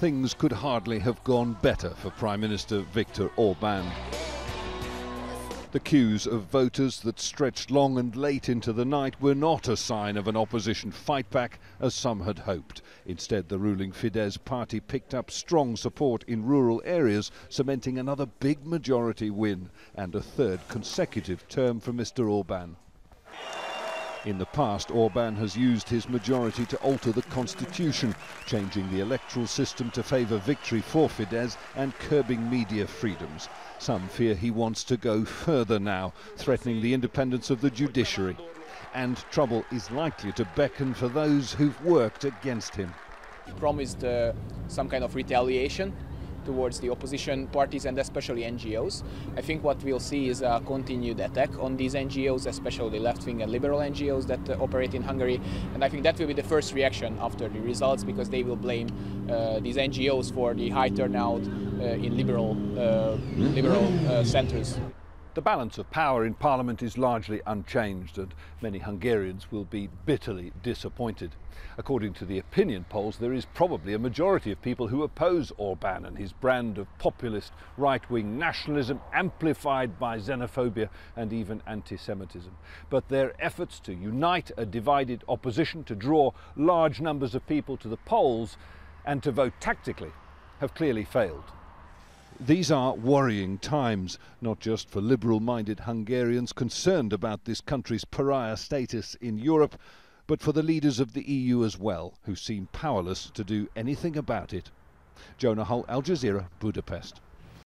things could hardly have gone better for Prime Minister Viktor Orban. The queues of voters that stretched long and late into the night were not a sign of an opposition fightback, as some had hoped. Instead, the ruling Fidesz Party picked up strong support in rural areas, cementing another big majority win and a third consecutive term for Mr. Orban. In the past, Orban has used his majority to alter the constitution, changing the electoral system to favour victory for Fidesz and curbing media freedoms. Some fear he wants to go further now, threatening the independence of the judiciary. And trouble is likely to beckon for those who've worked against him. He promised some kind of retaliation towards the opposition parties and especially NGOs. I think what we'll see is a continued attack on these NGOs, especially left-wing and liberal NGOs that operate in Hungary. And I think that will be the first reaction after the results, because they will blame these NGOs for the high turnout in liberal centres. The balance of power in Parliament is largely unchanged, and many Hungarians will be bitterly disappointed. According to the opinion polls, there is probably a majority of people who oppose Orban and his brand of populist right-wing nationalism amplified by xenophobia and even anti-Semitism. But their efforts to unite a divided opposition, to draw large numbers of people to the polls and to vote tactically have clearly failed. These are worrying times, not just for liberal-minded Hungarians concerned about this country's pariah status in Europe, but for the leaders of the EU as well, who seem powerless to do anything about it. Jonah, Al Jazeera, Budapest.